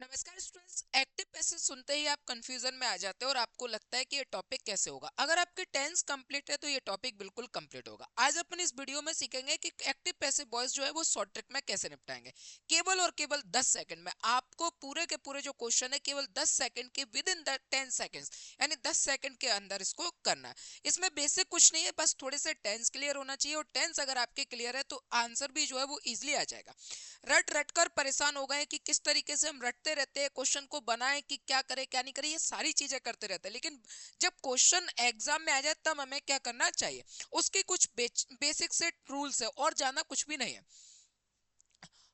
नमस्कार students. Active passive सुनते ही आप कंफ्यूजन में आ जाते हो और आपको लगता है कि ये टॉपिक कैसे होगा। अगर आपकी टेंस कंप्लीट है तो ये टॉपिक बिल्कुल कंप्लीट होगा। आज अपन इस वीडियो में सीखेंगे कि एक्टिव पैसिव वॉइस जो है वो शॉर्ट ट्रिक में कैसे निपटाएंगे। केवल और केवल 10 सेकंड में आपको पूरे के पूरे जो क्वेश्चन है केवल 10 सेकंड के विद इन 10 सेकंड्स यानी 10 सेकंड के अंदर इसको करना है। इसमें बेसिक कुछ नहीं है, बस थोड़े से टेंस क्लियर होना चाहिए और टेंस अगर आपके क्लियर है तो आंसर भी जो है वो इजिली आ जाएगा। रट रट कर परेशान हो गए कि किस तरीके से हम रटते रहते हैं, क्वेश्चन को बनाएं कि क्या करें क्या नहीं करें, ये सारी चीजें करते रहते हैं। लेकिन जब क्वेश्चन एग्जाम में आ जाए तब हमें क्या करना चाहिए, उसके कुछ बेसिक से रूल्स है और जाना कुछ भी नहीं है।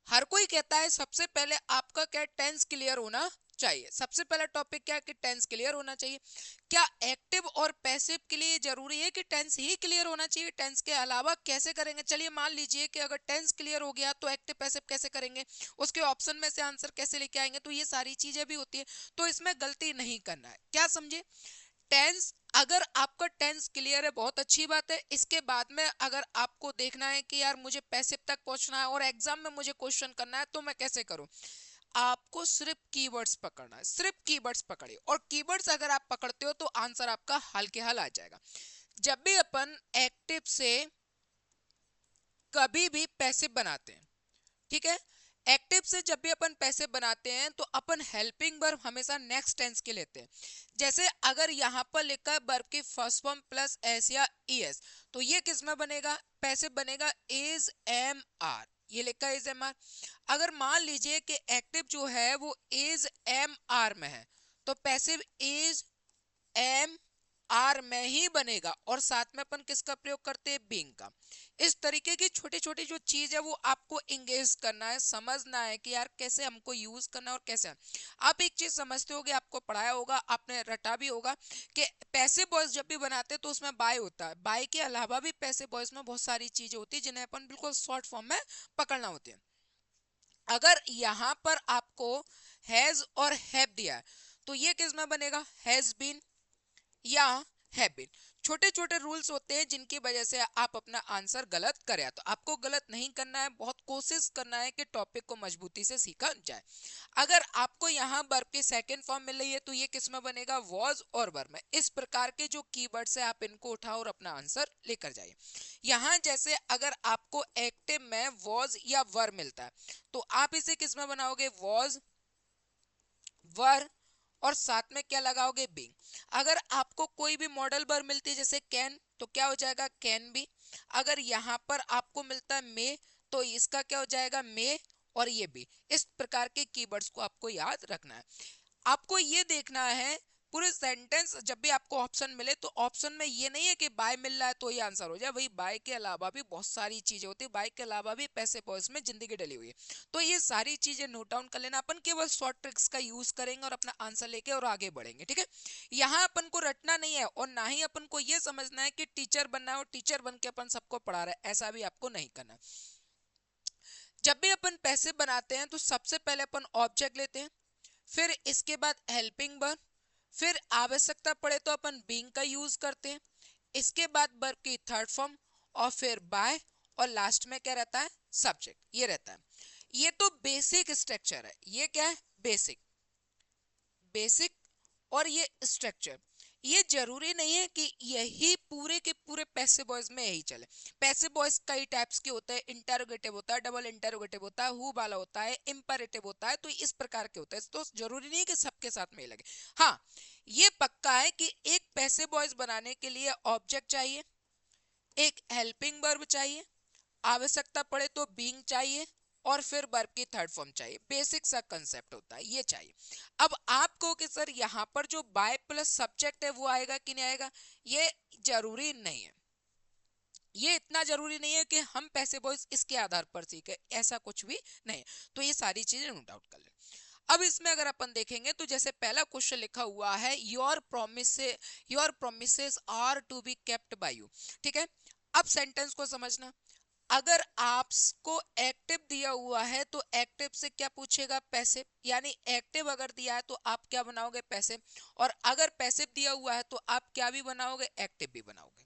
हर कोई कहता है सबसे पहले आपका क्या टेंस क्लियर होना चाहिए। सबसे पहला टॉपिक क्या है कि टेंस क्लियर होना चाहिए। क्या एक्टिव और पैसिव के लिए जरूरी है कि टेंस ही क्लियर होना चाहिए? टेंस के अलावा कैसे करेंगे? चलिए मान लीजिए कि अगर टेंस क्लियर हो गया तो एक्टिव पैसिव कैसे करेंगे, उसके ऑप्शन में से आंसर कैसे लेके आएंगे, तो ये सारी चीजें भी होती है। तो इसमें गलती नहीं करना है, क्या समझे। टेंस, अगर आपका टेंस क्लियर है बहुत अच्छी बात है। इसके बाद में अगर आपको देखना है कि यार मुझे पैसिव तक पहुंचना है और एग्जाम में मुझे क्वेश्चन करना है तो मैं कैसे करूं, आपको सिर्फ कीवर्ड्स पकड़ना है। सिर्फ कीवर्ड्स पकड़िए और कीवर्ड्स अगर आप पकड़ते हो तो आंसर आपका हाल के हाल आ जाएगा। जब भी अपन एक्टिव से कभी भी पैसिव बनाते हैं, ठीक है, एक्टिव से जब भी अपन पैसे बनाते हैं तो अपन हेल्पिंग वर्ब हमेशा नेक्स्ट टेंस के लेते हैं। जैसे अगर यहां पर लिखा है वर्ब की फर्स्ट फॉर्म प्लस एस या ईएस, तो ये किस में बनेगा, पैसे बनेगा इज एम आर। ये लिखा है इज एम आर। अगर मान लीजिए कि एक्टिव जो है वो इज एम आर में है तो पैसिव इज एम आर में ही बनेगा और साथ में अपन किसका प्रयोग करते हैं, बीइंग का। इस तरीके की छोटी छोटी जो चीज है वो आपको इंगेज करना है, समझना है कि यार कैसे हमको यूज करना है और कैसे। आप एक चीज समझते होगे, आपको पढ़ाया होगा, आपने रटा भी होगा कि पैसे बॉयज जब भी बनाते हैं तो उसमें बाय होता है। बाय के अलावा भी पैसे बॉयज में बहुत सारी चीजें होती है जिन्हें अपन बिल्कुल शॉर्ट फॉर्म में पकड़ना होती है। अगर यहां पर आपको हैज और हैव दिया है तो ये किस में बनेगा, हैज बीन या हैव बीन। छोटे छोटे रूल्स होते हैं जिनकी वजह से आप अपना आंसर गलत करें। तो आपको गलत नहीं करना है, बहुत कोशिश करना है कि टॉपिक को मजबूती से सीखा जाए। अगर आपको यहाँ वर्ब की सेकंड फॉर्म मिल रही है तो ये किस में बनेगा, वॉज और वर्ब में। इस प्रकार के जो कीवर्ड्स है आप इनको उठाओ और अपना आंसर लेकर जाइए। यहाँ जैसे अगर आपको एक्टिव में वॉज या वर मिलता है तो आप इसे किस में बनाओगे, वॉज वर और साथ में क्या लगाओगे, बीइंग। अगर आपको कोई भी मॉडल वर्ब मिलती है जैसे कैन तो क्या हो जाएगा, कैन बी। अगर यहाँ पर आपको मिलता है मे तो इसका क्या हो जाएगा, मे और ये भी। इस प्रकार के कीवर्ड्स को आपको याद रखना है। आपको ये देखना है पूरे सेंटेंस जब भी आपको ऑप्शन मिले तो ऑप्शन में ये नहीं है कि बाय मिल रहा है तो ये आंसर हो जाए। वही बाय के अलावा भी बहुत सारी चीजें होती है, बाय के अलावा भी पैसे पॉइंट्स में जिंदगी डली हुई है। तो ये सारी चीजें नोट डाउन कर लेना। अपन केवल शॉर्ट ट्रिक्स का यूज करेंगे और अपना आंसर लेके और आगे बढ़ेंगे, ठीक है। यहाँ अपन को रटना नहीं है और ना ही अपन को ये समझना है कि टीचर बनना है और टीचर बन के अपन सबको पढ़ा रहे हैं, ऐसा भी आपको नहीं करना। जब भी अपन पैसे बनाते हैं तो सबसे पहले अपन ऑब्जेक्ट लेते हैं, फिर इसके बाद हेल्पिंग वर्ब, फिर आवश्यकता पड़े तो अपन बीइंग का यूज करते हैं, इसके बाद वर्ब की थर्ड फॉर्म और फिर बाय और लास्ट में क्या रहता है, सब्जेक्ट। ये रहता है। ये तो बेसिक स्ट्रक्चर है। ये क्या है, बेसिक। बेसिक और ये स्ट्रक्चर। ये जरूरी नहीं है कि यही पूरे के पूरे पैसिव वॉइस में यही चले। पैसिव वॉइस कई टाइप्स के होते हैं, इंटरोगेटिव होता है, डबल इंटरोगेटिव होता है, हु वाला होता है, इंपरेटिव होता है, तो इस प्रकार के होते हैं। तो जरूरी नहीं है कि सबके साथ में लगे। हाँ, ये पक्का है कि एक पैसिव वॉइस बनाने के लिए ऑब्जेक्ट चाहिए, एक हेल्पिंग वर्ब चाहिए, आवश्यकता पड़े तो बीइंग चाहिए और फिर वर्ब की थर्ड फॉर्म चाहिए। बेसिक सा कंसेप्ट होता है, ये चाहिए। अब आपको कि सर यहाँ पर जो बाय प्लस सब्जेक्ट है वो आएगा कि नहीं आएगा, ये जरूरी नहीं है। ये इतना जरूरी नहीं है कि हम पैसे बॉयज इसके आधार पर सीखे, ऐसा कुछ भी नहीं है। तो ये सारी चीजें नोट आउट कर ले। अब इसमें अगर अपन देखेंगे तो जैसे पहला क्वेश्चन लिखा हुआ है, your promises are to be kept by you, ठीक है। अब सेंटेंस को समझना। अगर आपको एक्टिव दिया हुआ है तो एक्टिव से क्या पूछेगा, पैसिव। यानी एक्टिव अगर दिया है तो आप क्या बनाओगे, पैसिव। और अगर पैसिव दिया हुआ है तो आप क्या भी बनाओगे, एक्टिव भी बनाओगे।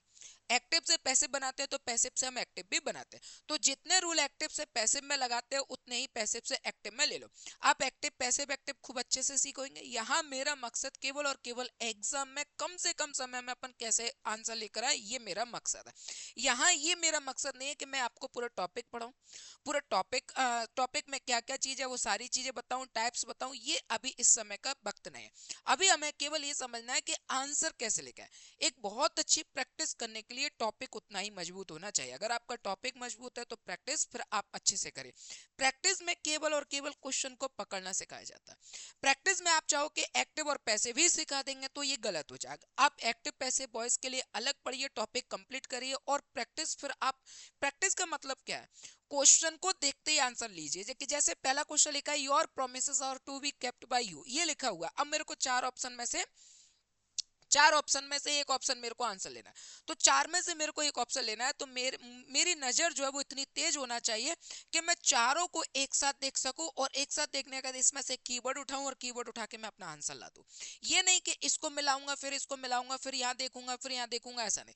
एक्टिव से पैसिव बनाते हैं तो पैसिव से हम एक्टिव भी बनाते हैं। तो जितने रूल एक्टिव से पैसिव में लगाते हैं उतने ही पैसिव से एक्टिव में ले लो। आप एक्टिव पैसिव एक्टिव खूब अच्छे से सीखोगे। यहाँ मेरा मकसद केवल और केवल एग्जाम में कम से कम समय में अपन कैसे आंसर लेकर आए, ये मेरा मकसद है। यहाँ ये मेरा मकसद नहीं है कि मैं आपको पूरा टॉपिक पढ़ाऊं, पूरा टॉपिक में क्या क्या चीज है वो सारी चीजें बताऊं, टाइप्स बताऊं, ये अभी इस समय का वक्त नहीं है। अभी हमें केवल ये समझना है कि आंसर कैसे लेकर आए। एक बहुत अच्छी प्रैक्टिस करने के लिए टॉपिक उतना ही मजबूत होना चाहिए। अगर आपका टॉपिक मजबूत है तो प्रैक्टिस फिर आप अच्छे से करें। प्रैक्टिस में केवल और केवल क्वेश्चन को पकड़ना सिखाया जाता है। प्रैक्टिस में आप चाहो कि एक्टिव और पैसिव ही सिखा देंगे तो ये गलत हो जाएगा। आप एक्टिव पैसिव बॉयज के लिए अलग पढ़िए, टॉपिक कंप्लीट करिए और प्रैक्टिस फिर आप, प्रैक्टिस का मतलब क्या है, क्वेश्चन को देखते ही आंसर लीजिए। कि जैसे पहला क्वेश्चन लिखा है your promises are to be kept by you, ये लिखा हुआ है। अब मेरे को चार ऑप्शन में से एक ऑप्शन मेरे को आंसर लेना है। तो चार में से मेरे को एक ऑप्शन लेना है, तो मेरी नजर जो है वो इतनी तेज होना चाहिए कि मैं चारों को एक साथ देख सकूं और एक साथ देखने के बाद इसमें से कीवर्ड उठाऊं और कीवर्ड उठा के मैं अपना आंसर ला दूं। ये नहीं कि इसको मिलाऊंगा फिर इसको मिलाऊंगा फिर यहाँ देखूंगा फिर यहाँ देखूंगा, ऐसा नहीं।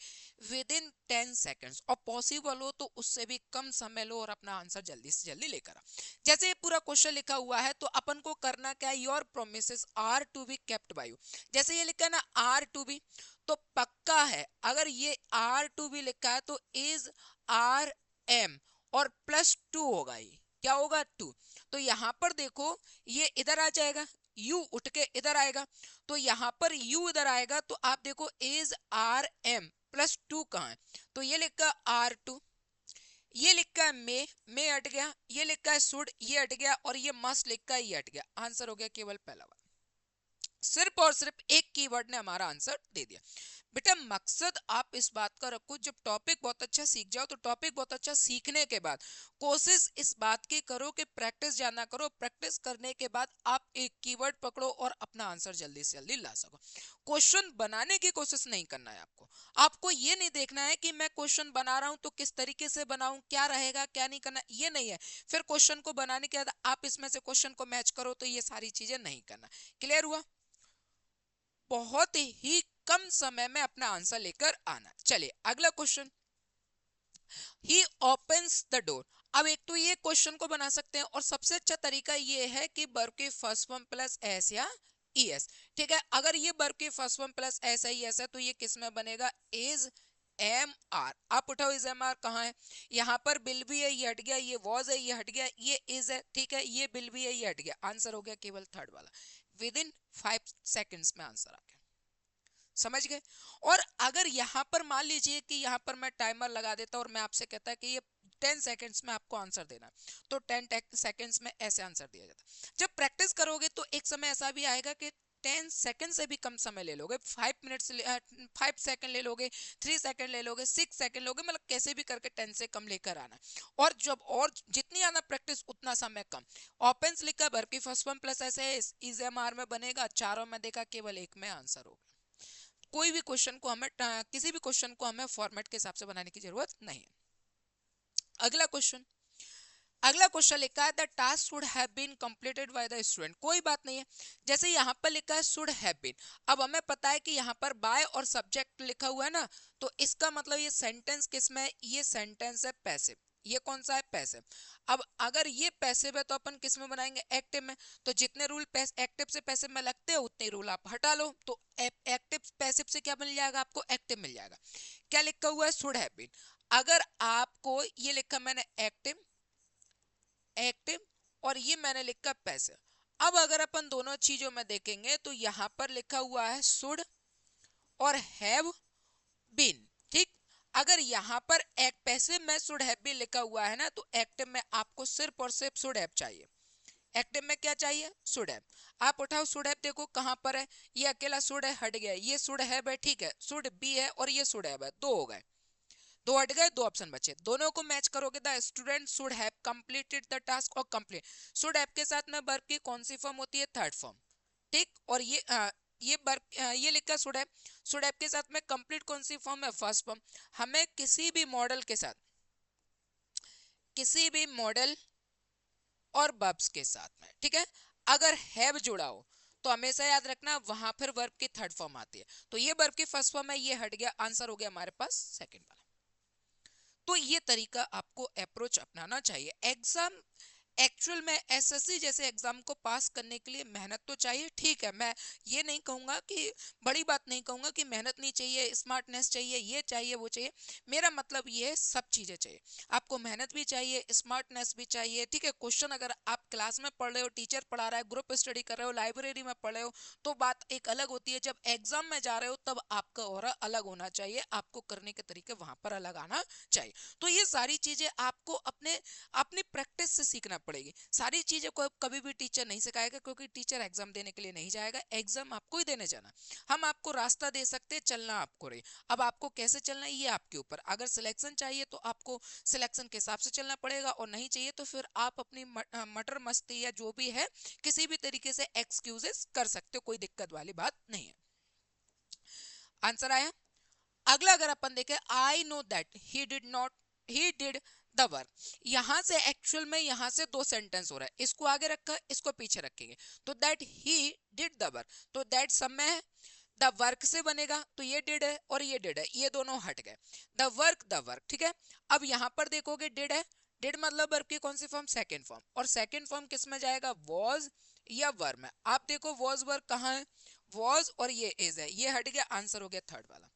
विद इन 10 सेकेंड्स, और पॉसिबल हो तो उससे भी कम समय लो और अपना आंसर जल्दी से जल्दी लेकर आ। जैसे ये पूरा क्वेश्चन लिखा हुआ है तो अपन को करना क्या है, your promises are to be kept by you. जैसे ये लिखा है ना आर टू बी, तो पक्का है अगर ये आर टू बी लिखा है तो इज आर एम और +2 होगा, ये क्या होगा 2। तो यहां पर देखो ये इधर आ जाएगा, यू उठ के इधर आएगा, तो यहां पर यू इधर आएगा तो आप देखो इज आर एम +2 कहां है, तो ये लिखा R2, ये लिखा है मे हट गया, ये लिखा है शुड, ये हट गया, और ये मस्ट लिखा है, ये हट गया। आंसर हो गया केवल पहला वाला। सिर्फ और सिर्फ एक कीवर्ड ने हमारा आंसर दे दिया। बेटा मकसद आप इस बात का रखो, जब टॉपिक बहुत अच्छा सीख जाओ तो टॉपिक बहुत अच्छा सीखने के बाद कोशिश इस बात की करो कि प्रैक्टिस ज्यादा करो। प्रैक्टिस करने के बाद आप एक कीवर्ड पकड़ो और अपना आंसर जल्दी से जल्दी ला सको। क्वेश्चन बनाने की कोशिश नहीं करना है आपको। आपको ये नहीं देखना है कि मैं क्वेश्चन बना रहा हूं तो किस तरीके से बनाऊं, क्या रहेगा क्या नहीं करना, ये नहीं है। फिर क्वेश्चन को बनाने के बाद आप इसमें से क्वेश्चन को मैच करो, तो ये सारी चीजें नहीं करना। क्लियर हुआ? बहुत ही कम समय में अपना आंसर लेकर आना। चलिए अगला question, he opens the door. अब एक तो ये क्वेश्चन को बना सकते हैं और सबसे अच्छा तरीका ये है कि वर्ब के फर्स्ट फॉर्म प्लस एस या ईएस। ठीक है, अगर ये वर्ब के फर्स्ट फॉर्म प्लस एस या ईएस है तो ये किस में बनेगा, इज एम आर। आप उठाओ इज एम आर कहाँ है, यहाँ पर बिल भी है, ये हट गया, ये वॉज है, ये हट गया, ये इज है, ठीक है, ये बिल भी है, ये हट गया। आंसर हो गया केवल थर्ड वाला। विद इन 5 सेकेंड्स में आंसर आ गया। समझ गए? और अगर यहाँ पर मान लीजिए कि यहाँ पर मैं टाइमर लगा देता और मैं आपसे कहता कि ये 10 सेकेंड्स में आपको आंसर देना, तो 10 सेकेंड्स में ऐसे आंसर दिया जाता। जब प्रैक्टिस करोगे तो एक समय ऐसा भी आएगा कि 10 सेकेंड से भी कम समय ले लोगे, 5 मिनट्स 5 सेकेंड ले लोगे, 3 सेकेंड ले लोगे, 6 सेकेंड लोगे, मतलब कैसे भी करके 10 से कम लेकर आना। और जब और जितनी ज्यादा प्रैक्टिस उतना समय कम। ओपन्स लिखा भर की फर्स्ट वन प्लस ऐसे इज एम आर में बनेगा, चारों में देखा केवल एक में आंसर होगा। कोई भी क्वेश्चन को हमें किसी भी क्वेश्चन को हमें फॉर्मेट के हिसाब से बनाने की जरूरत नहीं है। अगला क्वेश्चन लिखा है the task should have been completed by the student. कोई बात नहीं है, जैसे यहाँ पर लिखा है शुड हैव बीन। अब हमें पता है कि यहाँ पर बाय और सब्जेक्ट लिखा हुआ है ना, तो इसका मतलब ये सेंटेंस किस में है, ये सेंटेंस है पैसिव। ये कौन सा है, पैसिव। अब अगर ये पैसिव है तो अपन किस में बनाएंगे, एक्टिव में। तो जितने रूल एक्टिव से पैसिव में लगते हैं उतने रूल आप हटा लो, तो एक्टिव पैसिव से क्या मिल जाएगा आपको, एक्टिव मिल जाएगा। क्या लिखा हुआ है, शुड हैव बीन। अगर आपको ये लिखा मैंने एक्टिव और ये मैंने लिखा पैसिव। अब अगर अपन दोनों चीजों में देखेंगे तो यहां पर लिखा हुआ है शुड और हैव बीन। ठीक, अगर यहां पर एक पैसिव में शुड हैव बीन लिखा हुआ है ना, तो एक्टिव में आपको सिर्फ और सिर्फ शुड हैव चाहिए। एक्टिव में क्या चाहिए, शुड हैव। आप उठाओ शुड हैव, देखो कहां पर है, ये अकेला शुड है हट गया, ये शुड हैव है, ठीक है, शुड बी है और ये शुड हैव है, दो हो गए, दो हट गए, दो ऑप्शन बचे, दोनों को मैच करोगे the student should have completed the task और कंप्लीट। शुड हैव के साथ में वर्ब की कौन सी फॉर्म होती है, थर्ड फॉर्म। ठीक, और ये वर्ब ये लिखा शुड हैव के साथ में कंप्लीट कौन सी फॉर्म है, फर्स्ट फॉर्म। हमें किसी भी मॉडल के साथ, किसी भी मॉडल और वर्ब्स के साथ में, ठीक है, अगर हैव जुड़ा हो तो हमेशा याद रखना वहां फिर वर्ब की थर्ड फॉर्म आती है, तो ये वर्ब की फर्स्ट फॉर्म है, ये हट गया, आंसर हो गया हमारे पास सेकंड वाला। तो ये तरीका आपको अप्रोच अपनाना चाहिए। एग्जाम एक्चुअल में एसएससी जैसे एग्जाम को पास करने के लिए मेहनत तो चाहिए, ठीक है, मैं ये नहीं कहूंगा कि बड़ी बात नहीं कहूंगा कि मेहनत नहीं चाहिए, स्मार्टनेस चाहिए, ये चाहिए वो चाहिए, मेरा मतलब ये है सब चीजें चाहिए। आपको मेहनत भी चाहिए, स्मार्टनेस भी चाहिए, ठीक है। क्वेश्चन अगर आप क्लास में पढ़ रहे हो, टीचर पढ़ा रहा है, ग्रुप स्टडी कर रहे हो, लाइब्रेरी में पढ़ रहे हो, तो बात एक अलग होती है। जब एग्जाम में जा रहे हो तब आपका ऑरा अलग होना चाहिए, आपको करने के तरीके वहां पर अलग आना चाहिए। तो ये सारी चीजें आपको अपने अपनी प्रैक्टिस से सीखना पड़ेगी। सारी चीजें को कभी भी टीचर नहीं सिखाएगा, क्योंकि टीचर एग्जाम देने के लिए नहीं जाएगा, एग्जाम आपको ही देने जाना। हम आपको रास्ता दे सकते हैं, चलना आपको रहे। अब आपको कैसे चलना है ये आपके ऊपर। अगर सिलेक्शन चाहिए तो आपको सिलेक्शन के हिसाब से चलना पड़ेगा, और नहीं चाहिए तो फिर आप अपनी मटर मस्ती या जो भी है किसी भी तरीके से एक्सक्यूजेस कर सकते हो, कोई दिक्कत वाली बात नहीं है। आंसर आया। अगला अगर अपन देखें, I know that he did not, he did the work. यहां से एक्चुअल में यहां से दो सेंटेंस हो रहा है, इसको आगे रखा, इसको पीछे रखेंगे, तो that he did the work, तो दैट सब में है, द वर्क से बनेगा, तो ये डिड है और ये डिड है, ये दोनों हट गए, द वर्क, ठीक है। अब यहां पर देखोगे डिड है, डिड मतलब वर्ब की कौन सी फॉर्म, सेकेंड फॉर्म, और सेकेंड फॉर्म किस में जाएगा, वॉज या वर में। आप देखो वॉज वर्क कहाँ है, वॉज और ये इज है, ये हट गया, आंसर हो गया थर्ड वाला।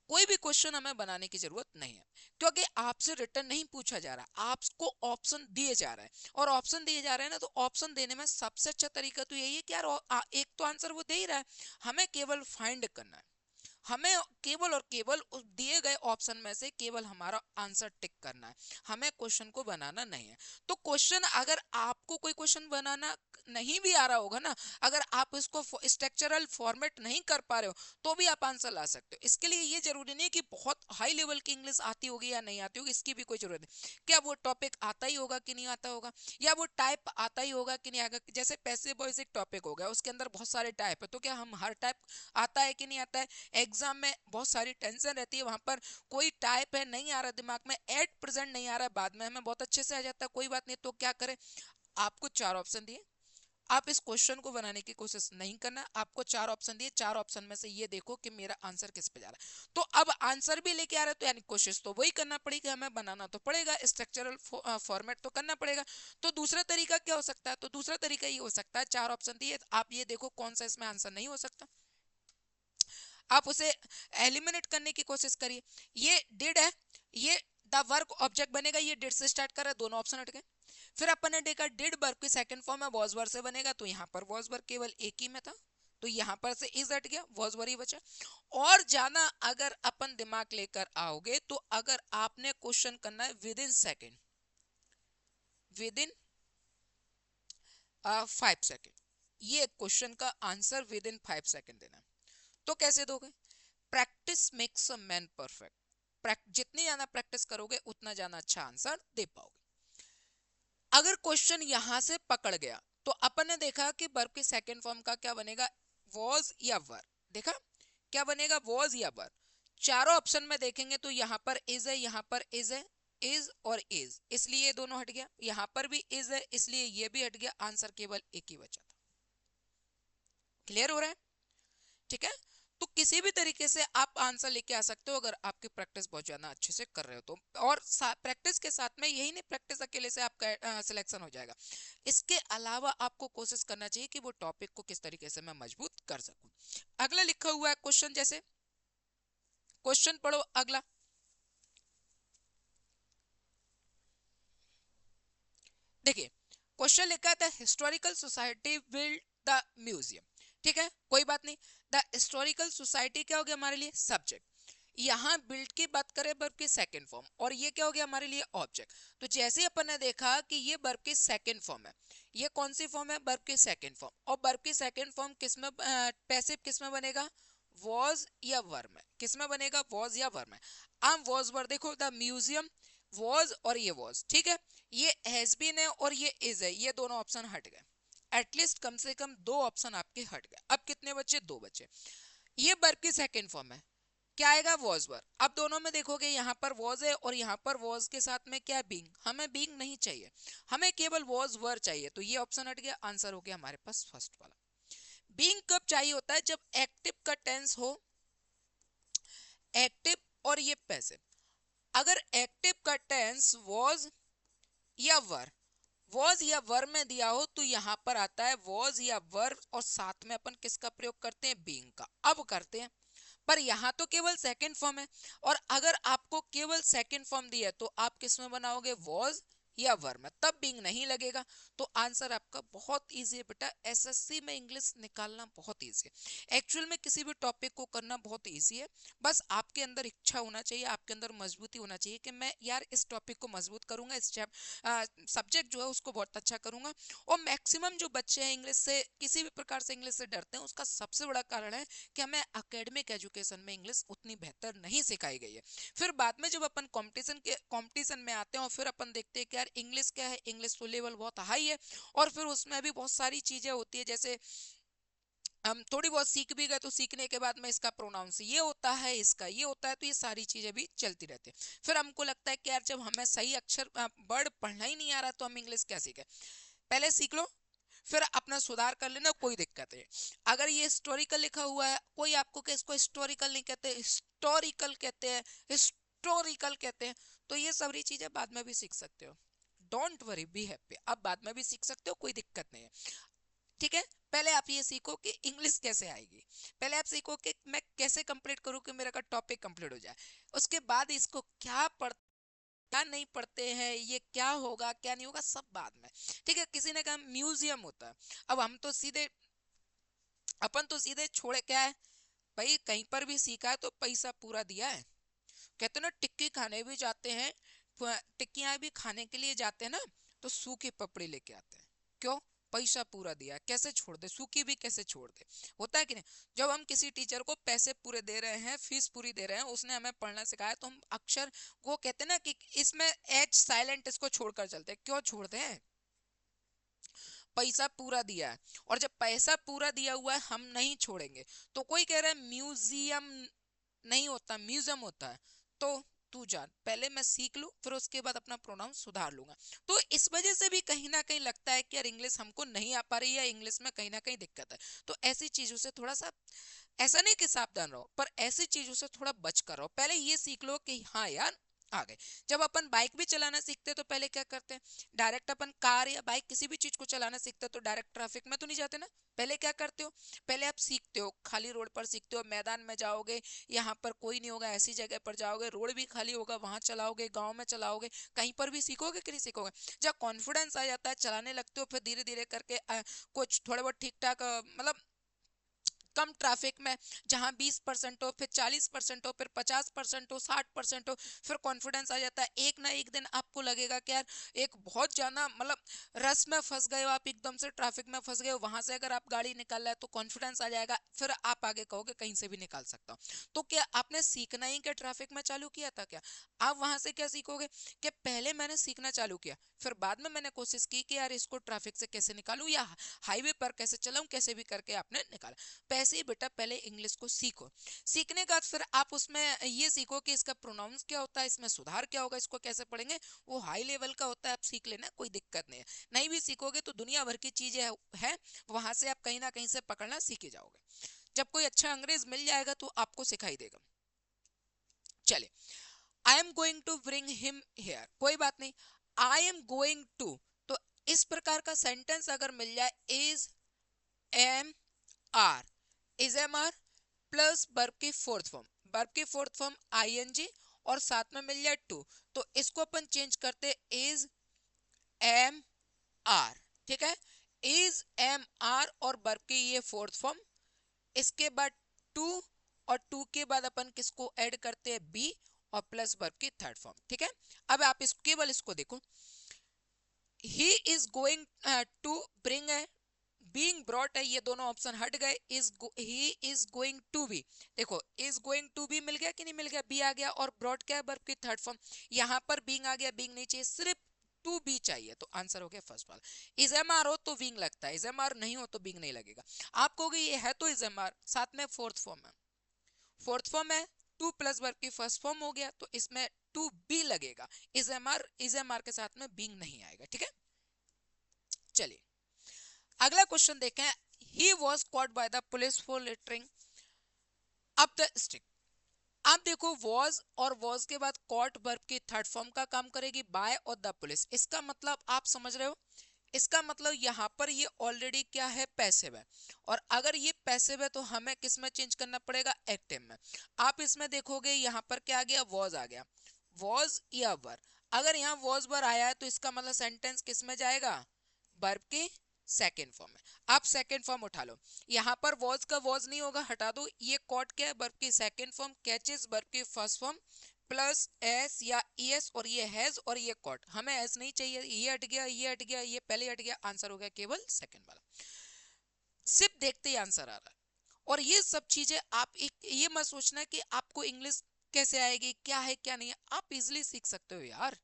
कोई भी क्वेश्चन हमें बनाने की जरूरत नहीं है, क्योंकि आपसे रिटर्न नहीं पूछा जा रहा, आपको ऑप्शन दिए जा रहा है, और ऑप्शन दिए जा रहे हैं ना, तो ऑप्शन देने में सबसे अच्छा तरीका तो यही है कि यार एक तो आंसर वो दे ही रहा है, हमें केवल फाइंड करना है, हमें केवल और केवल उस दिए गए ऑप्शन में से केवल हमारा आंसर टिक करना है, हमें क्वेश्चन को बनाना नहीं है। तो क्वेश्चन अगर आपको कोई क्वेश्चन बनाना नहीं भी आ रहा होगा ना, अगर आप इसको स्ट्रक्चरल फॉर्मेट नहीं कर पा रहे हो, तो भी आप आंसर ला सकते हो। इसके लिए ये जरूरी नहीं कि बहुत हाई लेवल की इंग्लिश आती होगी या नहीं आती होगी, इसकी भी कोई जरूरत नहीं। क्या वो टॉपिक आता ही होगा कि नहीं आता होगा, या वो टाइप आता ही होगा कि नहीं आएगा। जैसे पैसिव वॉइस एक टॉपिक हो गया, उसके अंदर बहुत सारे टाइप है, तो क्या हम हर टाइप आता है कि नहीं आता है। एग्जाम में बहुत सारी टेंशन रहती है, वहां पर कोई टाइप है नहीं आ रहा दिमाग में, एट प्रेजेंट नहीं आ रहा, बाद में हमें बहुत अच्छे से आ जाता है, कोई बात नहीं, तो क्या करें, आपको चार ऑप्शन दिए, आप इस क्वेश्चन को बनाने की कोशिश नहीं करना, आपको चार ऑप्शन दिए, चार ऑप्शन में से ये देखो कि मेरा आंसर किस पे जा रहा है। तो अब आंसर भी लेके आ रहा है, तो यानी कोशिश तो वही करना पड़ेगी, हमें बनाना तो पड़ेगा, स्ट्रक्चरल फॉर्मेट तो करना पड़ेगा। तो दूसरा तरीका क्या हो सकता है, तो दूसरा तरीका ये हो सकता है, चार ऑप्शन दिए, आप ये देखो कौन सा इसमें आंसर नहीं हो सकता, आप उसे एलिमिनेट करने की कोशिश करिए। ये डिड है, ये द वर्क ऑब्जेक्ट बनेगा, ये डिड से स्टार्ट कर रहा है, दोनों ऑप्शन हट गए। फिर अपन ने देखा डिड वर्क की सेकंड फॉर्म है वॉज वर्क से बनेगा, तो यहाँ पर वॉज वर्क केवल एक ही में था, तो यहाँ पर से इज हट गया, वॉज वर ही बचा। और जाना अगर अपन दिमाग लेकर आओगे, तो अगर आपने क्वेश्चन करना है with in second, with in 5 second, ये क्वेश्चन का आंसर विद इन 5 सेकेंड देना, तो कैसे दोगे, practice makes a man perfect, जितनी ज्यादा प्रैक्टिस करोगे उतना ज्यादा अच्छा आंसर दे पाओगे। अगर क्वेश्चन यहां से पकड़ गया, तो अपन ने देखा कि वर्ब की सेकंड फॉर्म का क्या बनेगा, वॉज या वर, देखा क्या बनेगा, वॉज या वर। चारों ऑप्शन में देखेंगे तो यहाँ पर इज है, यहाँ पर इज है, इज और इज, इसलिए ये दोनों हट गया, यहाँ पर भी इज है, इसलिए ये भी हट गया, आंसर केवल एक ही बचा था। क्लियर हो रहा है, ठीक है। तो किसी भी तरीके से आप आंसर लेके आ सकते हो, अगर आपकी प्रैक्टिस बहुत ज्यादा अच्छे से कर रहे हो तो। और प्रैक्टिस के साथ में यही नहीं, प्रैक्टिस अकेले से आपका सिलेक्शन हो जाएगा, इसके अलावा आपको कोशिश करना चाहिए कि वो टॉपिक को किस तरीके से मैं मजबूत कर सकूं। अगला लिखा हुआ है क्वेश्चन, जैसे क्वेश्चन पढ़ो अगला, देखिए क्वेश्चन लिखा था historical society build the museum, ठीक है, कोई बात नहीं, द हिस्टोरिकल सोसाइटी क्या हो गया हमारे लिए सब्जेक्ट, यहाँ बिल्ड की बात करें वर्ब की सेकंड फॉर्म, और ये क्या हो गया हमारे लिए ऑब्जेक्ट। तो जैसे अपन ने देखा कि ये वर्ब की सेकंड फॉर्म है, ये कौन सी फॉर्म है, वर्ब की सेकंड फॉर्म, और वर्ब की सेकंड फॉर्म किसमें पैसिव किसमें बनेगा, वॉज या वर में, किसमें बनेगा, वॉज या वर में। आम वॉज वर, देखो द म्यूजियम वॉज और ये वॉज, ठीक है, ये हैज बीन है और ये इज है, ये दोनों ऑप्शन हट गए, एटलीस्ट कम से कम दो ऑप्शन आपके हट गए। अब कितने बचे, दो बचे। ये वर्ब की सेकंड फॉर्म है, क्या आएगा, वॉज वर। अब दोनों में देखोगे यहाँ पर वॉज है और यहाँ पर वॉज के साथ में क्या, बीइंग, हमें बीइंग नहीं चाहिए, हमें केवल वॉज वर चाहिए, तो ये ऑप्शन हट गया, आंसर हो गया हमारे पास फर्स्ट वाला। बीइंग कब चाहिए होता है? जब एक्टिव का टेंस हो, एक्टिव और ये पैसिव। अगर एक्टिव का टेंस वॉज या वर, वॉज या वर में दिया हो तो यहां पर आता है वॉज या वर, और साथ में अपन किसका प्रयोग करते हैं? बीइंग का। अब करते हैं, पर यहां तो केवल सेकंड फॉर्म है, और अगर आपको केवल सेकंड फॉर्म दिया है तो आप किस में बनाओगे? वॉज या वर में, तब बीइंग नहीं लगेगा। तो आंसर आपका बहुत इजी है बेटा, एसएससी में इंग्लिश निकालना बहुत इजी है। एक्चुअल में किसी भी टॉपिक को करना बहुत इजी है, बस आपके अंदर इच्छा होना चाहिए, आपके अंदर मजबूती होना चाहिए कि मैं यार इस टॉपिक को मजबूत करूंगा, इस सब्जेक्ट जो है उसको बहुत अच्छा करूंगा। और मैक्सिमम जो बच्चे हैं इंग्लिश से, किसी भी प्रकार से इंग्लिश से डरते हैं, उसका सबसे बड़ा कारण है कि हमें एकेडमिक एजुकेशन में इंग्लिश उतनी बेहतर नहीं सिखाई गई है। फिर बाद में जब अपन कंपटीशन में आते हैं और फिर अपन देखते हैं कि यार इंग्लिश क्या है, इंग्लिश तो लेवल बहुत हाई है, और फिर उसमें भी बहुत सारी चीजें होती है, जैसे हम थोड़ी बहुत सीख भी गए तो सीखने के बाद में इसका प्रोनाउंस ये होता है, इसका ये होता है, तो ये सारी चीजें भी चलती रहती है। फिर हमको लगता है कि यार जब हमें सही अक्षर वर्ड पढ़ना ही नहीं आ रहा तो हम इंग्लिश क्या सीखे? पहले सीख लो, फिर अपना सुधार कर लेना, कोई दिक्कत है। अगर ये हिस्टोरिकल लिखा हुआ है, कोई आपको कि इसको हिस्टोरिकल नहीं कहते, हिस्टोरिकल कहते हैं, हिस्टोरिकल कहते हैं, तो ये सारी चीजें बाद में भी सीख सकते हो। डोंट वरी, बी हैप्पी, अब बाद में भी सीख सकते हो, कोई दिक्कत नहीं है। ठीक है, पहले आप ये सीखो कि इंग्लिश कैसे आएगी, पहले आप सीखो कि मैं कैसे कंप्लीट करूं कि मेरा का टॉपिक कंप्लीट हो जाए, उसके बाद इसको क्या क्या नहीं पढ़ते हैं, ये क्या होगा क्या नहीं होगा सब बाद में। ठीक है, किसी ने कहा म्यूजियम होता है, अब हम तो सीधे, अपन तो सीधे छोड़े क्या है भाई, कहीं पर भी सीखा है तो पैसा पूरा दिया है। कहते ना टिक्की खाने भी जाते हैं, टिक्कियां भी खाने के लिए जाते हैं ना, तो सूखी पपड़ी लेके आते हैं। क्यों? पैसा पूरा दिया है, कैसे छोड़ दे, सूखी भी कैसे छोड़ दे, होता है कि नहीं? जब हम किसी टीचर को पैसे पूरे दे रहे हैं, फीस पूरी दे रहे हैं, उसने हमें पढ़ना सिखाया, तो हम अक्षर वो कहते हैं ना कि इसमें एच साइलेंट इसको छोड़कर चलते हैं। क्यों छोड़ते हैं? पैसा पूरा दिया है, और जब पैसा पूरा दिया हुआ है हम नहीं छोड़ेंगे। तो कोई कह रहा है म्यूजियम नहीं होता, म्यूजियम होता है, तो तू जान, पहले मैं सीख लूं, फिर उसके बाद अपना प्रोनाउन सुधार लूंगा। तो इस वजह से भी कहीं ना कहीं लगता है कि यार इंग्लिश हमको नहीं आ पा रही है, इंग्लिश में कहीं ना कहीं दिक्कत है। तो ऐसी चीजों से थोड़ा सा, ऐसा नहीं कि सावधान रहो, पर ऐसी चीजों से थोड़ा बच कर रहो। पहले ये सीख लो कि हाँ यार आ गए। जब अपन बाइक भी चलाना सीखते हैं तो पहले क्या करते हैं? डायरेक्ट अपन कार या बाइक किसी भी चीज को चलाना सीखते हैं तो डायरेक्ट ट्रैफिक में तो नहीं जाते ना, पहले क्या करते हो? पहले आप सीखते हो, खाली रोड पर सीखते हो, मैदान में जाओगे, यहाँ पर कोई नहीं होगा, ऐसी जगह पर जाओगे, रोड भी खाली होगा, वहां चलाओगे, गांव में चलाओगे, कहीं पर भी सीखोगे कि नहीं सीखोगे? जब कॉन्फिडेंस आ जाता है, चलाने लगते हो, फिर धीरे धीरे करके कुछ थोड़े बहुत ठीक ठाक मतलब कम ट्रैफिक में, जहां 20% हो, फिर 40% हो, फिर 50% हो, 60% हो, फिर कॉन्फिडेंस आ जाता है। एक ना एक दिन आपको लगेगा कि यार एक बहुत ज्यादा मतलब रस में फंस गए हो आप, एकदम से ट्रैफिक में फंस गए हो, वहां से अगर आप गाड़ी निकाल रहा है तो कॉन्फिडेंस आ जाएगा, फिर आप आगे कहोगे कहीं से भी निकाल सकता हूँ। तो क्या आपने सीखना ही क्या ट्रैफिक में चालू किया था क्या? आप वहां से क्या सीखोगे कि पहले मैंने सीखना चालू किया, फिर बाद में मैंने कोशिश की कि यार इसको ट्रैफिक से कैसे निकालूं, या हाईवे पर कैसे चलाऊं, कैसे भी करके आपने निकाला। पैसे ही बेटा पहले इंग्लिश को सीखो, सीखने के बाद फिर आप उसमें ये सीखो कि इसका प्रोनाउंस क्या होता है, इसमें सुधार क्या होगा, इसको कैसे पढ़ेंगे, वो हाई लेवल का होता है, आप सीख लेना, कोई दिक्कत नहीं है। नहीं भी सीखोगे तो दुनिया भर की चीजें है, वहां से आप कहीं ना कहीं से पकड़ना सीख ही जाओगे। जब कोई अच्छा अंग्रेज मिल जाएगा तो आपको सिखाई देगा। चले, I am going to bring him here, कोई बात नहीं, आई एम गोइंग टू, तो इस प्रकार का सेंटेंस अगर मिल जाए, is am are, is am are plus verb की फोर्थ फॉर्म, वर्ब की फोर्थ फॉर्म आईएनजी, और साथ में मिल जाए टू, तो इसको अपन चेंज करते इज एम आर। ठीक है, इज एम आर और वर्ब की ये फोर्थ फॉर्म, इसके बाद टू, और टू के बाद अपन किसको ऐड करते हैं? बी, और प्लस वर्ब की थर्ड फॉर्म। ठीक है, अब आप इस केवल इसको देखो, he is going to bring है, बीइंग ब्रॉट है, ये दोनों ऑप्शन हट गए, he is going to be, देखो इज गोइंग टू बी मिल गया कि नहीं मिल गया? बी आ गया, और ब्रॉट क्या है? वर्ब की थर्ड फॉर्म, यहाँ पर बीइंग आ गया, बीइंग नहीं चाहिए, सिर्फ टू बी चाहिए, तो आंसर हो गया फर्स्ट वाला। इज एम आर हो तो विंग लगता है, इज एम आर नहीं हो तो बिंग नहीं लगेगा। आप कहोगे ये है तो इज एम आर, साथ में फोर्थ फॉर्म है, फोर्थ फॉर्म है, टू प्लस वर्ब की फर्स्ट फॉर्म हो गया, तो इसमें टू बी लगेगा, इज एम आर के साथ में बिंग नहीं आएगा। ठीक है, चलिए अगला क्वेश्चन देखें, he was caught by the police for littering up the stick. आप देखो वॉज और वॉज के बाद कॉट वर्ब की थर्ड फॉर्म का काम करेगी बाय और द पुलिस। इसका मतलब आप समझ रहे हो, इसका मतलब यहाँ पर ये ऑलरेडी क्या है, पैसिव है। और अगर ये पैसिव है तो हमें किस में चेंज करना पड़ेगा, एक्टिव में। आप इसमें देखोगे यहाँ पर क्या आ गया, वॉज आ गया, वॉज या वर। अगर यहाँ वॉज वर आया है तो इसका मतलब सेंटेंस किस में जाएगा, वर्ब के सेकेंड फॉर्म में। आप सेकेंड फॉर्म उठा लो, यहाँ पर वॉज का वॉज नहीं होगा, हटा दो। ये कॉट क्या है, वर्ब की सेकेंड फॉर्म, कैचेस वर्ब की फर्स्ट फॉर्म प्लस एस या ईएस, और ये हैज और ये कॉट। हमें एस नहीं चाहिए, ये हट गया, ये हट गया, ये पहले हट गया, आंसर हो गया केवल सेकंड वाला। सिर्फ देखते ही आंसर आ रहा है। और ये सब चीजें आप एक ये मत सोचना कि आपको इंग्लिश कैसे आएगी, क्या है क्या नहीं है, आप इजिली सीख सकते हो यार।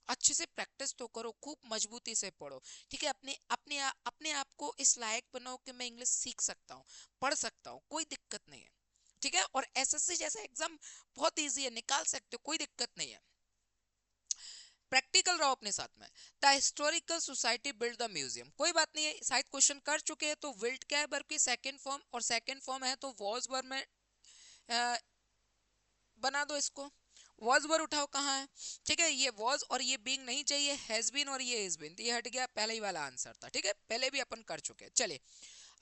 अच्छे से प्रैक्टिस तो करो, खूब मजबूती से पढ़ो, ठीक है। अपने आप को इस लायक बनाओ कि मैं इंग्लिश सीख सकता हूँ, पढ़ सकता हूँ, कोई दिक्कत नहीं है, ठीक है। और एसएससी जैसा एग्जाम बहुत इजी है, निकाल सकते हो, कोई दिक्कत नहीं है। प्रैक्टिकल रहो अपने साथ में। The historical society build the museum, कोई बात नहीं है, शायद क्वेश्चन कर चुके हैं। तो बिल्ड क्या है, वर्ब की सेकंड फॉर्म, और सेकंड फॉर्म है तो वॉज वर्ब में बना दो इसको। वॉज वर्ब उठाओ कहाँ है, ठीक है। ये वॉज और ये बीइंग नहीं चाहिए, हैज बीन और ये इज बीन, ये हट गया, पहले ही वाला आंसर था, ठीक है, पहले भी अपन कर चुके हैं। चलिए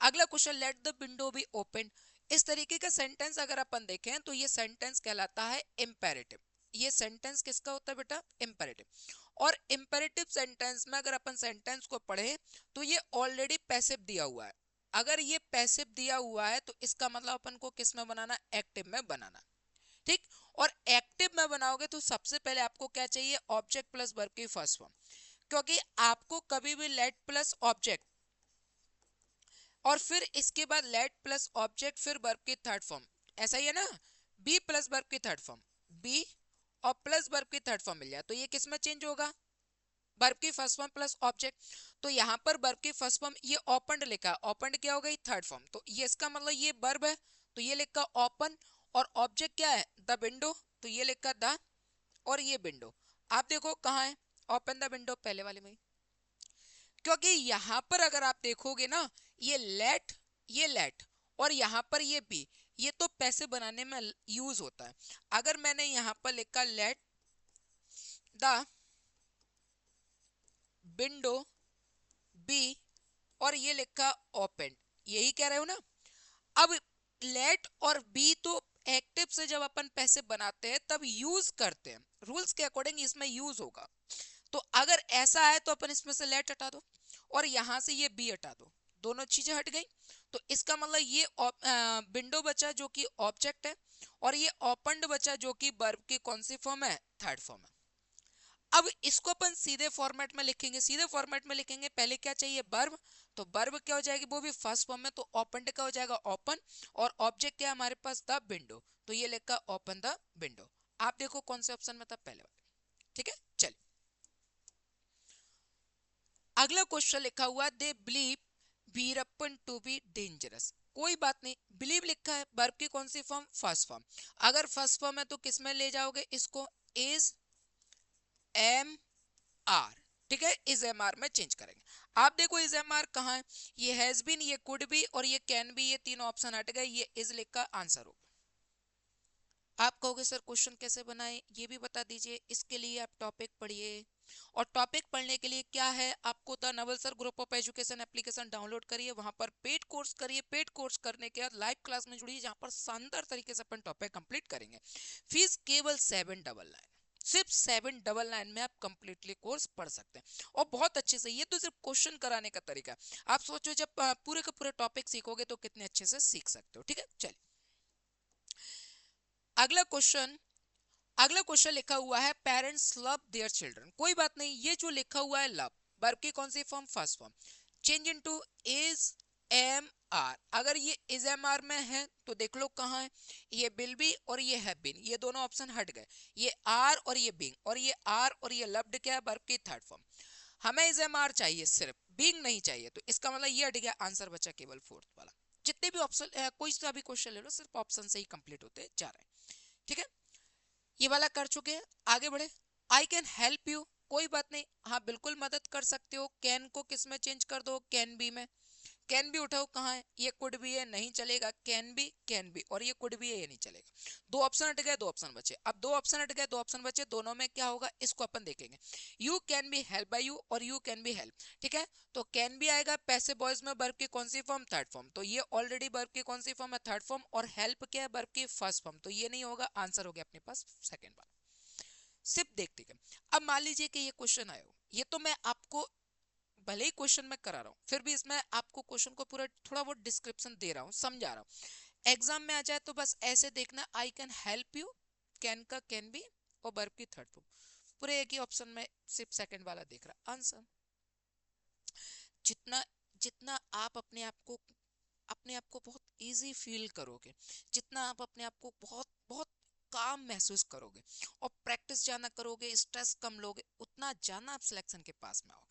अगला question, let the window be open. इस तरीके का सेंटेंस अगर अपन देखें तो ये सेंटेंस कहलाता है इंपेरेटिव। ये सेंटेंस किसका होता है बेटा, इंपेरेटिव। और इंपेरेटिव सेंटेंस में अगर अपन सेंटेंस को पढ़े तो ये ऑलरेडी पैसिव दिया हुआ है। अगर ये पैसिव दिया हुआ है तो इसका मतलब अपन को किस में बनाना, एक्टिव में बनाना, ठीक। और एक्टिव में बनाओगे तो सबसे पहले आपको क्या चाहिए, ऑब्जेक्ट प्लस वर्ब की फर्स्ट फॉर्म। क्योंकि आपको कभी भी लेट प्लस ऑब्जेक्ट और फिर इसके बाद लेट प्लस ऑब्जेक्ट फिर वर्ब की थर्ड फॉर्म, ऐसा ही है ना। बी प्लस वर्ब की थर्ड फॉर्म, बी और प्लस वर्ब की थर्ड फॉर्म मिल जाए तो ये किस में चेंज होगा, वर्ब की फर्स्ट फॉर्म प्लस ऑब्जेक्ट। तो यहाँ पर वर्ब की फर्स्ट फॉर्म ये ओपनड लिखा, ओपनड क्या हो गई, थर्ड फॉर्म। तो ये इसका मतलब ये वर्ब है तो ये लिखा ओपन, और ऑब्जेक्ट क्या है, द विंडो, तो ये लिखा द, और ये विंडो। आप देखो कहाँ है, ओपन द विंडो पहले वाले में। क्योंकि यहां पर अगर आप देखोगे ना, ये लेट और यहां पर ये बी, ये तो पैसे बनाने में यूज होता है। अगर मैंने यहां पर लिखा लेट द विंडो बी और ये लिखा ओपन, यही कह रहे हो ना। अब लेट और बी तो एक्टिव से जब अपन पैसे बनाते हैं तब यूज करते हैं, रूल्स के अकॉर्डिंग इसमें यूज होगा। तो अगर ऐसा है तो अपन इसमें से लेट हटा दो और यहां से ये बी हटा दो, दोनों चीजें हट गई। तो इसका मतलब ये विंडो बचा जो कि ऑब्जेक्ट है, और ये ओपनड बचा जो कि वर्ब की कौन सी फॉर्म है, थर्ड फॉर्म है। अब इसको अपन सीधे फॉर्मेट में लिखेंगे, सीधे फॉर्मेट में लिखेंगे, पहले क्या चाहिए, वर्ब। तो वर्ब क्या हो जाएगी, वो भी फर्स्ट फॉर्म में, तो ओपनड का हो जाएगा ओपन, और ऑब्जेक्ट क्या है हमारे पास, द विंडो, तो ये लिखा ओपन द विंडो। आप देखो कौन से ऑप्शन में था, पहले वाला, ठीक है। चलिए अगला क्वेश्चन लिखा हुआ, they believe Veerappan to be dangerous. कोई बात नहीं, बिलीव लिखा है, वर्ब की कौन सी फॉर्म, फर्स्ट फॉर्म। अगर फर्स्ट फॉर्म है तो किस में ले जाओगे इसको, इज एम आर, ठीक है, इज एम आर में चेंज करेंगे। आप देखो इज एम आर कहाँ है, ये हैज बीन, ये कुड बी और ये कैन बी, ये तीन ऑप्शन हट गए, ये इज लिखा आंसर होगा। आप कहोगे सर क्वेश्चन कैसे बनाए, ये भी बता दीजिए। इसके लिए आप टॉपिक पढ़िए, और टॉपिक पढ़ने के लिए क्या है, आपको the Naval sir group of education application download करिए, वहां पर पेड कोर्स करिए। पेड कोर्स करने के बाद लाइव क्लास में जुड़िए, जहां पर शानदार तरीके से अपन टॉपिक कंप्लीट करेंगे। फीस केवल 799, सिर्फ 799 में आप कंप्लीटली कोर्स पढ़ सकते हैं, और बहुत अच्छे से। ये तो सिर्फ क्वेश्चन कराने का तरीका है, आप सोचो जब पूरे के पूरे टॉपिक सीखोगे तो कितने अच्छे से सीख सकते हो, ठीक है। चलिए अगला क्वेश्चन, अगला क्वेश्चन लिखा हुआ है, पेरेंट्स लव देयर चिल्ड्रन। कोई बात नहीं, ये जो लिखा हुआ है लव, वर्ब की कौन सी form, first form, change into is am are. अगर ये इज एम आर में है तो देख लो कहाँ है, ये विल बी और ये हैव बीन, ये दोनों ऑप्शन हट गए। ये आर और ये बीइंग, और ये आर और ये लव्ड क्या है, वर्ब की थर्ड फॉर्म। हमें इज एम आर चाहिए, सिर्फ बीइंग नहीं चाहिए, तो इसका मतलब ये हट गया, आंसर बचा केवल फोर्थ वाला। जितने भी ऑप्शन कोई सा भी क्वेश्चन ले लो, सिर्फ ऑप्शन से ही कंप्लीट होते जा रहे हैं, ठीक है। ये वाला कर चुके हैं, आगे बढ़े। आई कैन हेल्प यू, कोई बात नहीं, हाँ बिल्कुल मदद कर सकते हो। कैन को किस में चेंज कर दो, कैन बी में। कैन बी उठाओ, कहाँ है, ये कुड भी है, नहीं चलेगा, कैन बी, और ये कुड भी है, ये नहीं चलेगा। दो ऑप्शन हट गए, दो ऑप्शन बचे। अब दो ऑप्शन हट गए, दो ऑप्शन बचे, दोनों में क्या होगा इसको अपन देखेंगे। You can be help by you और यू कैन बी हेल्प, ठीक है। तो कैन भी आएगा पैसिव वॉइस में, वर्ब की कौन सी फॉर्म, थर्ड फॉर्म, तो ये ऑलरेडी वर्ब की कौन सी फॉर्म है, थर्ड फॉर्म, और हेल्प क्या है, वर्ब की फर्स्ट फॉर्म, तो ये नहीं होगा, आंसर हो गया अपने पास सेकंड वाला। सिर्फ देखते हैं। अब मान लीजिए कि ये क्वेश्चन आया हो, ये तो मैं आपको भले ही क्वेश्चन मैं करा रहा हूँ, फिर भी इसमें आपको क्वेश्चन को पूरा थोड़ा बहुत डिस्क्रिप्शन दे रहा हूँ, समझा रहा हूँ। एग्जाम में आ जाए तो बस ऐसे देखना, I can help you, can का कैन भी, और वर्ब की थर्ड फॉर्म, पूरे एक ही ऑप्शन में सिर्फ सेकंड वाला देख रहा आंसर। जितना जितना आप अपने आप को बहुत इजी फील करोगे, जितना आप अपने आप को बहुत बहुत काम महसूस करोगे और प्रैक्टिस जाना करोगे, स्ट्रेस कम लोगे, उतना जाना आप सिलेक्शन के पास में आओगे।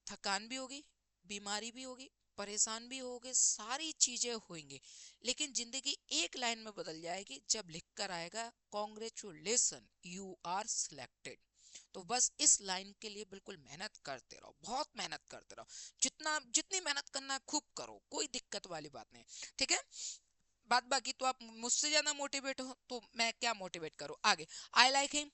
थकान भी होगी, बीमारी भी होगी, परेशान भी होगे, सारी चीजें होंगी, लेकिन जिंदगी एक लाइन में बदल जाएगी जब लिख कर आएगा कॉन्ग्रेचुलेशन यू आर सिलेक्टेड। तो बस इस लाइन के लिए बिल्कुल मेहनत करते रहो, बहुत मेहनत करते रहो, जितनी मेहनत करना है खूब करो, कोई दिक्कत वाली बात नहीं, ठीक है। बात बाकी तो आप मुझसे ज्यादा मोटिवेट हो तो मैं क्या मोटिवेट करूं आगे। आई लाइक हिम,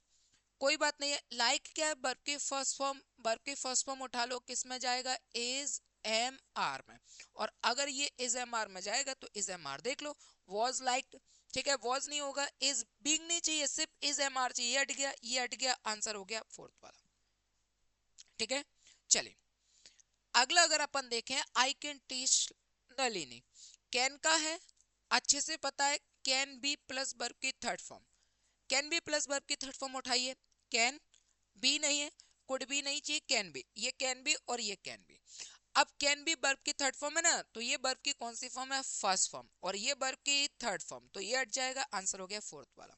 कोई बात नहीं है, लाइक क्या है, वर्ब की फर्स्ट फॉर्म, वर्ब की फर्स्ट फॉर्म उठा लो, किस में जाएगा, इज एम आर में, और अगर ये इज एम आर में जाएगा तो इज एम आर देख लो, वॉज लाइक, ठीक है, वॉज नहीं होगा, इज बीइंग नहीं चाहिए, सिर्फ इज एम आर चाहिए, ये हट गया, ये हट गया, आंसर हो गया फोर्थ वाला, ठीक है। चलिए अगला अगर अपन देखें, I can teach Nalini, can का है, अच्छे से पता है, कैन बी प्लस वर्ब की third form, can be plus verb की थर्ड फॉर्म उठाइए, कैन बी नहीं है, कुड बी नहीं चाहिए, कैन बी, ये कैन बी और ये कैन बी। अब कैन बी वर्ब की थर्ड फॉर्म है ना, तो ये वर्ब की कौन सी फॉर्म है, फर्स्ट फॉर्म, और ये वर्ब की थर्ड फॉर्म, तो ये हट जाएगा, आंसर हो गया फोर्थ वाला।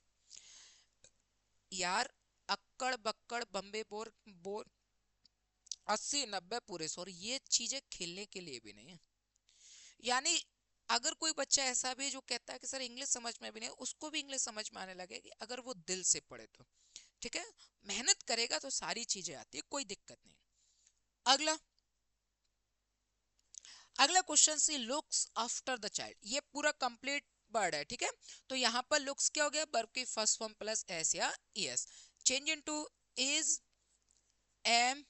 यार अक्कड़ बक्कड़ बम्बे बोर बोर 80 90 पूरे 100, ये चीजें खेलने के लिए भी नहीं है। यानी अगर कोई बच्चा ऐसा भी है जो कहता है कि सर इंग्लिश समझ में भी नहीं, उसको भी इंग्लिश समझ में आने लगेगी अगर वो दिल से पढ़े तो, ठीक है। मेहनत करेगा तो सारी चीजें आती है, कोई दिक्कत नहीं। अगला अगला question she looks after the child, ये पूरा कंप्लीट वर्ड है, ठीक है। तो यहाँ पर लुक्स क्या हो गया, वर्ब की फर्स्ट फॉर्म प्लस एस या S, change into is am,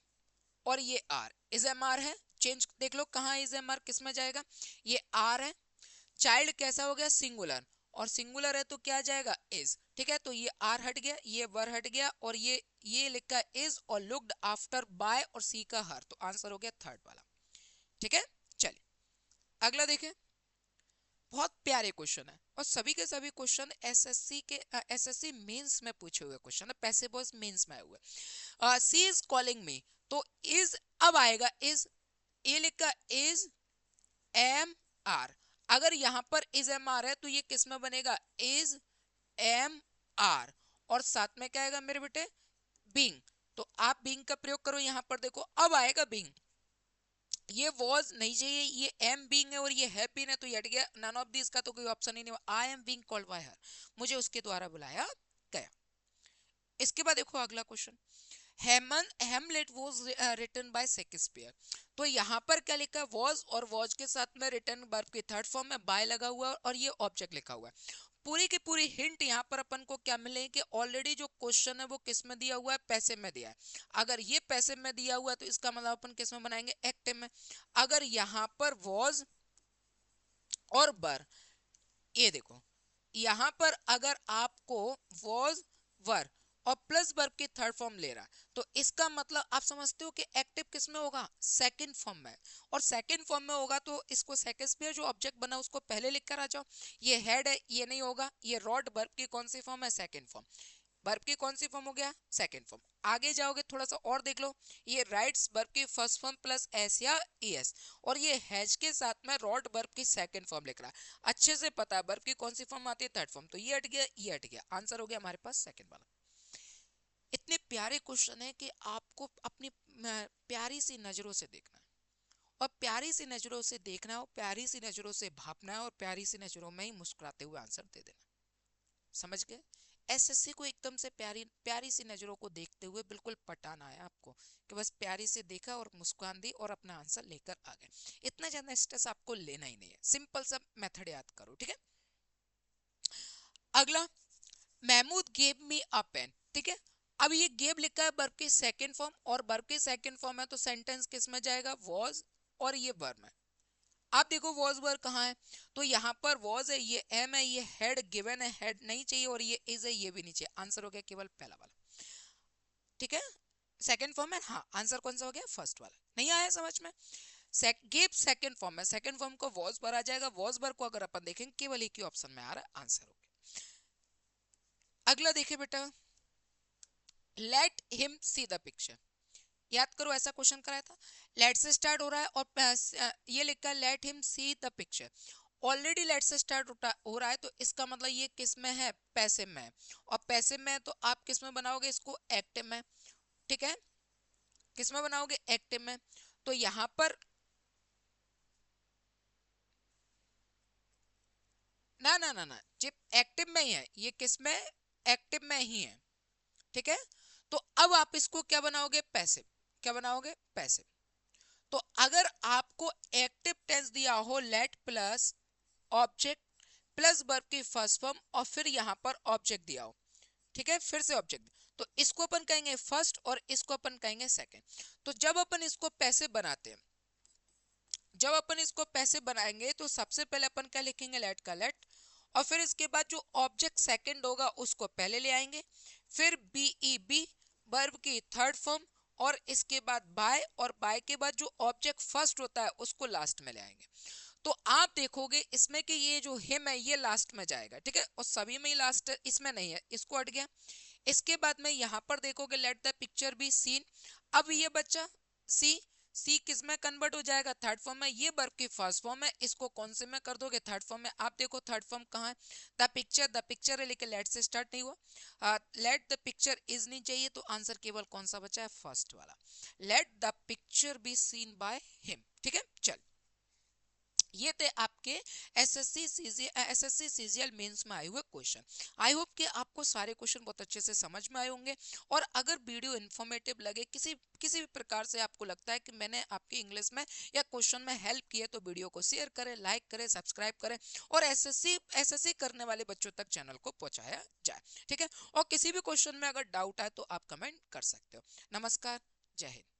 और ये आर, इज एम आर है, चेंज देख लो कहाँ इज एम आर किस में जाएगा, ये आर है। चाइल्ड कैसा हो गया, सिंगुलर, और सिंगुलर है तो क्या जाएगा, इज, ठीक है। तो ये आर हट गया, ये वर हट गया, और ये लिखा इज, और लुक्ड आफ्टर बाय, और सी का हर, तो आंसर हो गया थर्ड वाला, ठीक है। चलिए अगला देखें, बहुत प्यारे क्वेश्चन है, और सभी के सभी क्वेश्चन एसएससी के एसएससी मेंस में पूछे हुए क्वेश्चन है, पैसे बॉयज मेंस में आए हुए। सी इज कॉलिंग मी, तो इज अब आएगा, इज, ए लिखा इज एम आर, अगर यहां पर इज एम आर है तो ये किस में बनेगा, इज एम आर, और साथ में क्या आएगा मेरे बेटे, बीइंग, तो आप बीइंग का प्रयोग करो, यहां पर देखो अब आएगा बीइंग, ये वॉज नहीं चाहिए, ये एम बीइंग है और ये है बीन है, तो ये हट गया, नन ऑफ दिस का तो कोई ऑप्शन ही नहीं, I am being called by her, मुझे उसके द्वारा बुलाया गया। इसके बाद देखो अगला क्वेश्चन, Hamlet was written by Shakespeare, तो यहाँ पर क्या लिखा है, वॉज, और वॉज के साथ में रिटन वर्ब की थर्ड फॉर्म में बाय लगा हुआ है, और ये ऑब्जेक्ट लिखा हुआ है। पूरी की पूरी हिंट यहाँ पर अपन को क्या मिले कि ऑलरेडी जो क्वेश्चन है वो किस में दिया हुआ है, पैसे में दिया है। अगर ये पैसे में दिया हुआ है तो इसका मतलब अपन किस में बनाएंगे, एक्टिव में। अगर यहाँ पर वॉज और बर, ये देखो यहां पर अगर आपको वॉज वर और प्लस वर्ब की थर्ड फॉर्म ले रहा है, तो इसका मतलब आप समझते हो कि एक्टिव किस में होगा, सेकंड फॉर्म में, और सेकंड फॉर्म में होगा तो इसको शेक्सपियर जो ऑब्जेक्ट बना उसको पहले लिख कर आ जाओ, ये हेड है, ये नहीं होगा, ये रॉड वर्ब की कौन सी फॉर्म है, सेकंड फॉर्म, वर्ब की कौन सी फॉर्म हो गया, सेकंड फॉर्म। आगे जाओगे थोड़ा सा और देख लो, ये राइट्स वर्ब की फर्स्ट फॉर्म प्लस एस या एस, और ये हैज के साथ में रॉड वर्ब की सेकंड फॉर्म लिख रहा है, अच्छे से पता है वर्ब की कौन सी फॉर्म आती है, थर्ड फॉर्म, तो ये हट गया, ये हट गया, आंसर हो गया हमारे पास सेकंड वाला। इतने प्यारे क्वेश्चन है कि आपको अपनी प्यारी सी नजरों से देखना है, और प्यारी सी नजरों से देखना है, और प्यारी सी नजरों से भापना है, और प्यारी सी नजरों में ही मुस्कुराते हुए आंसर दे देना, समझ गए। एसएससी को एकदम से प्यारी प्यारी सी नजरों को देखते हुए बिल्कुल पटाना है आपको, कि बस प्यारी से देखा और मुस्कान दी और अपना आंसर लेकर आ गए। इतना ज्यादा स्ट्रेस आपको लेना ही नहीं है, सिंपल सा मेथड याद करो, ठीक है। अगला, महमूद गेव मी अ पेन, ठीक है। अब ये गेव लिखा है वर्ब की सेकंड फॉर्म, और वर्ब की सेकंड फॉर्म है तो सेंटेंस किस में जाएगा, वॉज, और ये वर्ब है। आप देखो वॉज वर्ब कहाँ है, तो यहाँ पर वॉज है, ये एम है, ये हेड गिवन है, हेड नहीं चाहिए, और ये इज है, ये भी नहीं चाहिए। आंसर हो गया केवल पहला वाला, ठीक है। सेकंड फॉर्म है, हाँ आंसर कौन सा हो गया, फर्स्ट वाला। नहीं आया समझ में, गेव सेकंड फॉर्म है, सेकंड फॉर्म को वॉज पर आ जाएगा, वॉज वर्ब को अगर अपन देखेंगे केवल एक ही ऑप्शन में आ रहा है, आंसर हो गया। अगला देखिए बेटा, late him see the picture, याद करो ऐसा क्वेश्चन कराया था। लेट से स्टार्ट हो रहा है और ये लिखा है let him see the picture. Already late से स्टार्ट हो रहा है तो इसका मतलब ये किस में है, पैसिव में है, और पैसिव में है तो आप किस में बनाओगे इसको, एक्टिव में, ठीक है। किस में बनाओगे, एक्टिव में। तो यहां पर ना ना ना ना, ये एक्टिव में ही है, ये किस में, एक्टिव में ही है, ठीक है। तो अब आप इसको क्या बनाओगे, पैसिव, क्या बनाओगे, पैसिव। तो अगर आपको एक्टिव टेंस दिया हो late plus object plus verb की फर्स्ट फॉर्म और फिर यहां पर ऑब्जेक्ट दिया हो, ठीक है, फिर से ऑब्जेक्ट, तो इसको अपन कहेंगे फर्स्ट और इसको अपन कहेंगे सेकंड। तो जब अपन इसको पैसे बनाते हैं, जब अपन इसको पैसे बनाएंगे तो सबसे पहले अपन क्या लिखेंगे, लेट का लेट, और फिर इसके बाद जो ऑब्जेक्ट सेकंड होगा उसको पहले ले आएंगे, फिर बी ई बी वर्ब की थर्ड फॉर्म, और इसके बाद बाय, और बाय के बाद जो ऑब्जेक्ट फर्स्ट होता है उसको लास्ट में ले आएंगे। तो आप देखोगे इसमें कि ये जो हिम है ये लास्ट में जाएगा, ठीक है, और सभी में ही लास्ट है, इसमें नहीं है, इसको हट गया। इसके बाद में यहां पर देखोगे let the picture be seen, अब ये बच्चा सी, सी किस में कन्वर्ट हो जाएगा, थर्ड फॉर्म में, ये वर्ब की फर्स्ट फॉर्म है, इसको कौन से में कर दोगे, थर्ड फॉर्म में। आप देखो थर्ड फॉर्म कहाँ है, द पिक्चर है लेकिन लेट से स्टार्ट नहीं हुआ, लेट द पिक्चर इज नहीं चाहिए, तो आंसर केवल कौन सा बचा है, फर्स्ट वाला, let the picture be seen by him, ठीक है। चल, ये थे आपके एसएससी सीजीएल मेंस में आए हुए क्वेश्चन। आई होप कि आपको सारे क्वेश्चन बहुत अच्छे से समझ में आए होंगे, और अगर वीडियो इन्फॉर्मेटिव लगे, किसी किसी भी प्रकार से आपको लगता है कि मैंने आपकी इंग्लिश में या क्वेश्चन में हेल्प की है, तो वीडियो को शेयर करें, लाइक करें, सब्सक्राइब करें, और एसएससी करने वाले बच्चों तक चैनल को पहुंचाया जाए, ठीक है। और किसी भी क्वेश्चन में अगर डाउट आए तो आप कमेंट कर सकते हो। नमस्कार, जय हिंद।